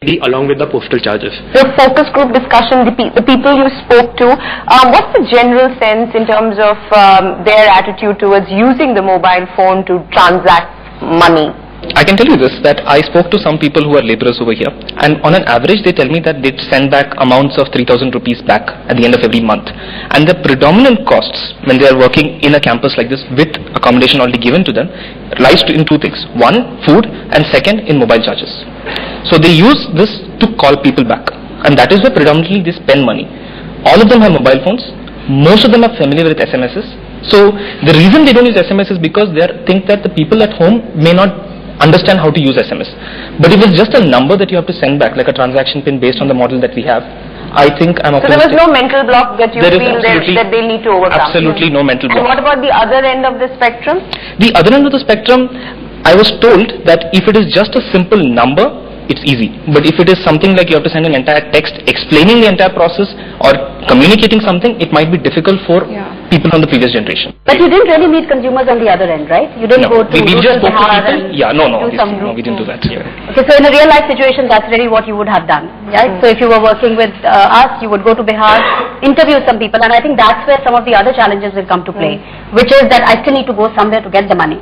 separately along with the postal charges. The focus group discussion, the people you spoke to, what's the general sense in terms of their attitude towards using the mobile phone to transact money? I can tell you this, that I spoke to some people who are laborers over here, and on an average they tell me that they send back amounts of 3,000 rupees back at the end of every month. And the predominant costs when they are working in a campus like this with accommodation already given to them lies in two things. One, food, and second, in mobile charges. So they use this to call people back, and that is where predominantly they spend money. All of them have mobile phones. Most of them are familiar with SMSs. So the reason they don't use SMS is because they think that the people at home may not understand how to use SMS. But if it's just a number that you have to send back, like a transaction pin based on the model that we have, I think I'm optimistic. So there was no mental block that you feel that they need to overcome? Absolutely no mental block. And what about the other end of the spectrum? The other end of the spectrum, I was told that if it is just a simple number, it's easy. But if it is something like you have to send an entire text explaining the entire process or communicating something, it might be difficult for people from the previous generation. But you didn't really meet consumers on the other end, right? You didn't go to we just spoke to people. No, we didn't do that. Yeah. Okay, so in a real life situation, that's really what you would have done, right? So if you were working with us, you would go to Bihar, interview some people, and I think that's where some of the other challenges will come to play, which is that I still need to go somewhere to get the money.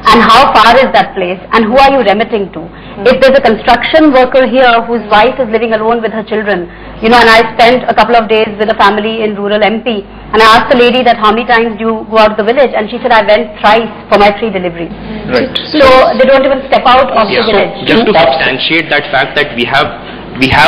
And how far is that place, and who are you remitting to? If there's a construction worker here whose wife is living alone with her children, and I spent a couple of days with a family in rural MP, and I asked the lady that how many times do you go out of the village, and she said I went thrice for my 3 deliveries. Right. So they don't even step out of the village. Just to substantiate that fact that we have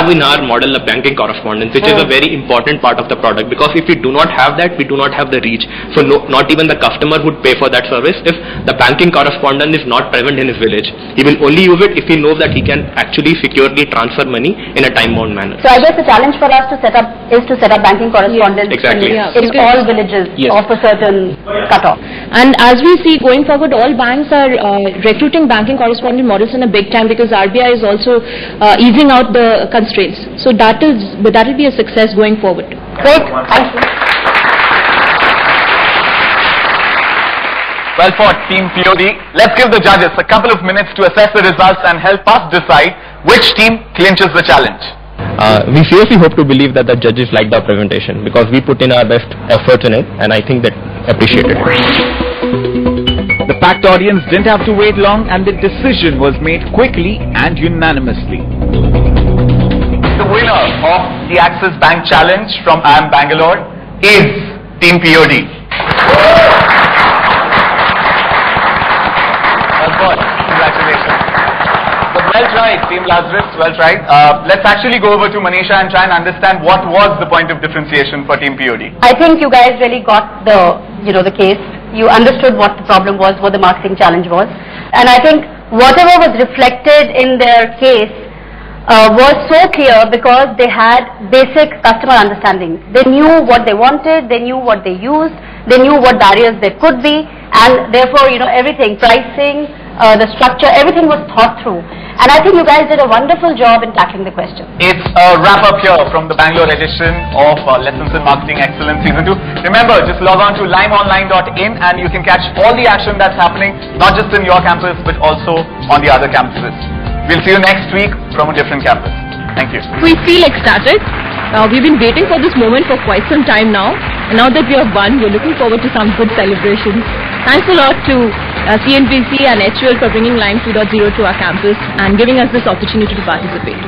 in our model a banking correspondence, which is a very important part of the product, because if we do not have that, we do not have the reach. So not even the customer would pay for that service if the banking correspondent is not present in his village. He will only use it if he knows that he can actually securely transfer money in a time-bound manner. So I guess the challenge for us to set up banking correspondence in all villages of a certain cutoff. And as we see going forward, all banks are recruiting banking correspondent models in a big time, because RBI is also easing out the constraints. So that will be a success going forward. Great, thank you. Well fought, Team POD. Let's give the judges a couple of minutes to assess the results and help us decide which team clinches the challenge. We seriously hope to believe that the judges liked our presentation, because we put in our best efforts in it, and I think that appreciated. The packed audience didn't have to wait long, and the decision was made quickly and unanimously. The winner of the Axis Bank Challenge from IIM Bangalore is Team POD. Well done. Congratulations. But well tried, Team Lazarus, well tried. Let's actually go over to Manisha and try and understand what was the point of differentiation for Team POD. I think you guys really got the case. You understood what the problem was, what the marketing challenge was. And I think whatever was reflected in their case was so clear because they had basic customer understanding. They knew what they wanted, they knew what they used, they knew what barriers there could be, and therefore, everything, pricing, the structure, everything was thought through. And I think you guys did a wonderful job in tackling the question. It's a wrap up here from the Bangalore edition of Lessons in Marketing Excellence Season 2. Remember, just log on to limeonline.in and you can catch all the action that's happening, not just in your campus, but also on the other campuses. We'll see you next week from a different campus. Thank you. We feel ecstatic. We've been waiting for this moment for quite some time now. And now that we have won, we're looking forward to some good celebrations. Thanks a lot to CNBC and HUL for bringing Lime 2.0 to our campus and giving us this opportunity to participate.